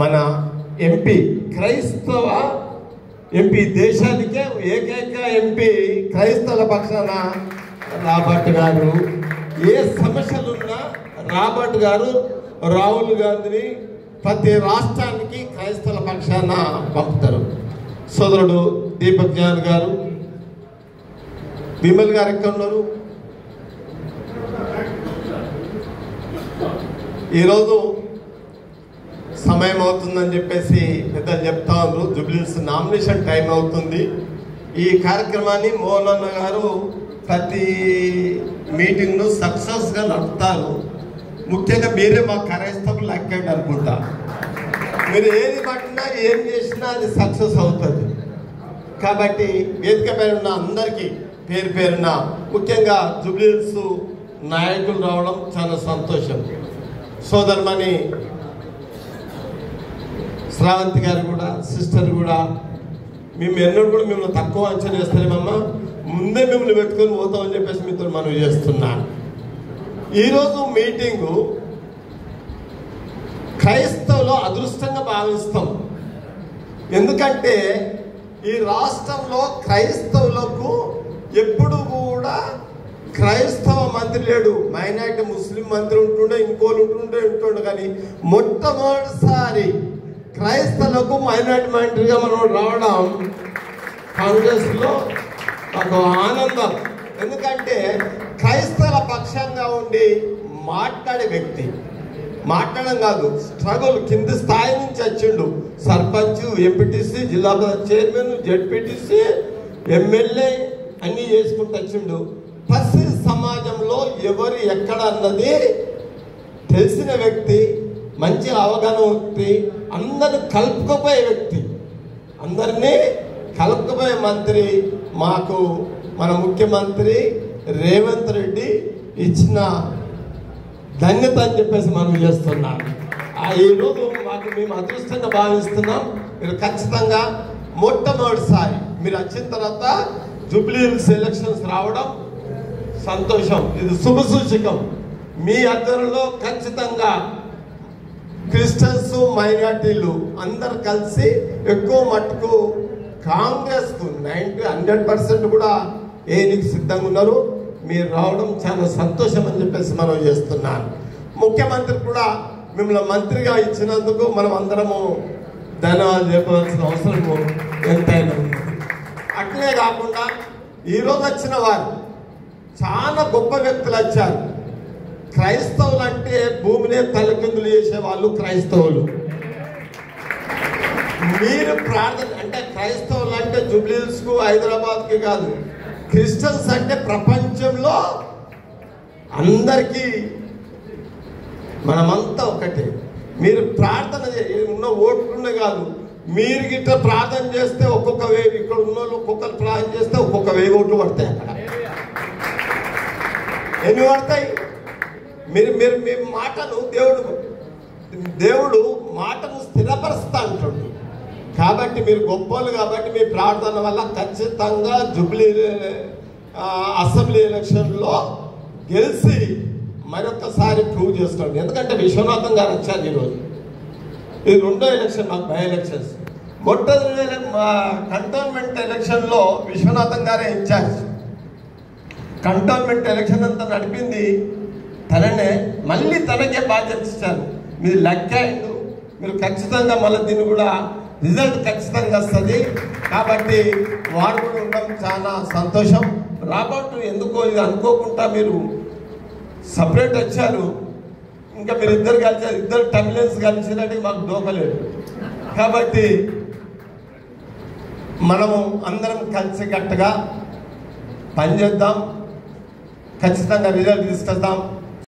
మన ఎంపీ క్రైస్తవ ఎంపీ, దేశానికే ఏకైక ఎంపీ క్రైస్తవుల పక్షాన రాబర్ట్ గారు. ఏ సమస్యలున్నా రాబర్ట్ గారు రాహుల్ గాంధీని ప్రతి రాష్ట్రానికి క్రైస్తవుల పక్షాన పంపుతారు. సోదరుడు దీపక్ జాన్ గారు, విమల్ గారు ఎక్కడ ఉన్నారు? ఈరోజు సమయం అవుతుందని చెప్పేసి పెద్దలు చెప్తా ఉన్నారు. జూబ్లీహిల్స్ నామినేషన్ టైం అవుతుంది. ఈ కార్యక్రమాన్ని మోహన్ అన్న గారు ప్రతి మీటింగ్ను సక్సెస్గా నడుపుతారు. ముఖ్యంగా మీరే మా క్రైస్తవులు లెక్కండి అనుకుంటా. మీరు ఏది పట్టినా ఏం చేసినా అది సక్సెస్ అవుతుంది. కాబట్టి వేదిక పైన ఉన్న అందరికీ పేరు పేరున, ముఖ్యంగా జూబ్లీహిల్స్ నాయకులు రావడం చాలా సంతోషం. సోదరుమణి శ్రావంతి గారు కూడా, సిస్టర్ కూడా, మేము ఎన్నడూ కూడా మిమ్మల్ని తక్కువ అంచనా వేస్తారేమమ్మా, ముందే మిమ్మల్ని పెట్టుకొని పోతామని చెప్పేసి మీతో మనవి చేస్తున్నాను. ఈరోజు మీటింగు క్రైస్తవులు అదృష్టంగా భావిస్తాం. ఎందుకంటే ఈ రాష్ట్రంలో క్రైస్తవులకు ఎప్పుడు కూడా క్రైస్తవ మంత్రి లేడు. మైనారిటీ ముస్లిం మంత్రి ఉంటుండే, ఇంకోళ్ళు ఉంటుండే కానీ మొట్టమొదటిసారి క్రైస్తవులకు మైనారిటీ మంత్రిగా మనం రావడం కాంగ్రెస్లో ఒక ఆనందం. ఎందుకంటే క్రైస్తవుల పక్షంగా ఉండి మాట్లాడే వ్యక్తి, మాట్లాడడం కాదు, స్ట్రగుల్ కింది స్థాయి నుంచి వచ్చిండు. సర్పంచ్, ఎంపీటీసీ, జిల్లా చైర్మన్, జెడ్పీటీసీ, ఎమ్మెల్యే అన్నీ చేసుకుంటూ వచ్చిండు. ప్రతి సమాజంలో ఎవరు ఎక్కడ అన్నది తెలిసిన వ్యక్తి, మంచి అవగాహన వ్యక్తి, అందరిని కలుపుకుపోయే వ్యక్తి, అందరినీ కలుపుకుపోయే మంత్రి మాకు మన ముఖ్యమంత్రి రేవంత్ రెడ్డి ఇచ్చిన ధన్యత అని చెప్పేసి మనం చేస్తున్నాం. ఈరోజు మాకు మేము అదృష్టంగా భావిస్తున్నాం. మీరు ఖచ్చితంగా మొట్టమొదటిసారి మీరు వచ్చిన తర్వాత జూబ్లీహిల్స్ ఎలక్షన్స్ రావడం సంతోషం. ఇది శుభ సూచకం. మీ ఆధ్వర్యంలో ఖచ్చితంగా క్రిస్టియన్స్, మైనార్టీలు అందరు కలిసి ఎక్కువ మట్టుకు కాంగ్రెస్కు 100% కూడా ఏనికి సిద్ధంగా ఉన్నారు. మీరు రావడం చాలా సంతోషం అని చెప్పేసి మనం చేస్తున్నాను. ముఖ్యమంత్రి కూడా మిమ్మల్ని మంత్రిగా ఇచ్చినందుకు మనం అందరము ధన్యవాదాలు చెప్పవలసిన అవసరం ఎంతైనా ఉంది. అట్లే కాకుండా ఈరోజు వచ్చిన వారు చాలా గొప్ప వ్యక్తులు వచ్చారు. క్రైస్తవులు అంటే భూమినే తలకిందులు చేసే వాళ్ళు క్రైస్తవులు. మీరు ప్రార్థన అంటే క్రైస్తవులు అంటే జూబ్లీహిల్స్కు, హైదరాబాద్కి కాదు, క్రిస్టియన్స్ అంటే ప్రపంచంలో అందరికీ మనమంతా ఒకటే. మీరు ప్రార్థన ఉన్న ఓట్లుండే కాదు, మీరు గిట్ట ప్రార్థన చేస్తే ఒక్కొక్క వేవి, ఇక్కడ ఉన్న వాళ్ళు ఒక్కొక్కరు ప్రార్థన చేస్తే ఒక్కొక్క వేవి ఓట్లు పడతాయి. అక్కడ ఎన్ని పడతాయి? మీరు మీరు మీ మాటను దేవుడు మాటను స్థిరపరుస్తా అంటాడు. కాబట్టి మీరు గొప్పలు, కాబట్టి మీ ప్రార్థన వల్ల ఖచ్చితంగా జూబ్లీ అసెంబ్లీ ఎలక్షన్లో గెలిచి మరొకసారి ప్రూవ్ చేసుకోండి. ఎందుకంటే విశ్వనాథం గారు వచ్చారు ఈరోజు. ఇది రెండో ఎలక్షన్, మాకు బై ఎలక్షన్స్. మొట్టమొదటి కంటోన్మెంట్ ఎలక్షన్లో విశ్వనాథం గారే ఇన్ఛార్జ్. కంటోన్మెంట్ ఎలక్షన్ అంతా నడిపింది తననే, మళ్ళీ తనకే బాధ్యత ఇచ్చారు. మీరు లెక్క అయిండు, మీరు ఖచ్చితంగా మళ్ళీ దీన్ని కూడా రిజల్ట్ ఖచ్చితంగా వస్తుంది. కాబట్టి వారు కూడా ఉండడం చాలా సంతోషం. రాబర్ట్ ఎందుకో ఇది అనుకోకుండా మీరు సపరేట్ వచ్చారు. ఇంకా మీరు ఇద్దరు కలిసారు, ఇద్దరు టమిలియన్స్ కలిసినట్టు మాకు దోకలేదు. కాబట్టి మనము అందరం కలిసికట్టుగా పనిచేద్దాం, ఖచ్చితంగా రిజల్ట్ తీసుకొద్దాం.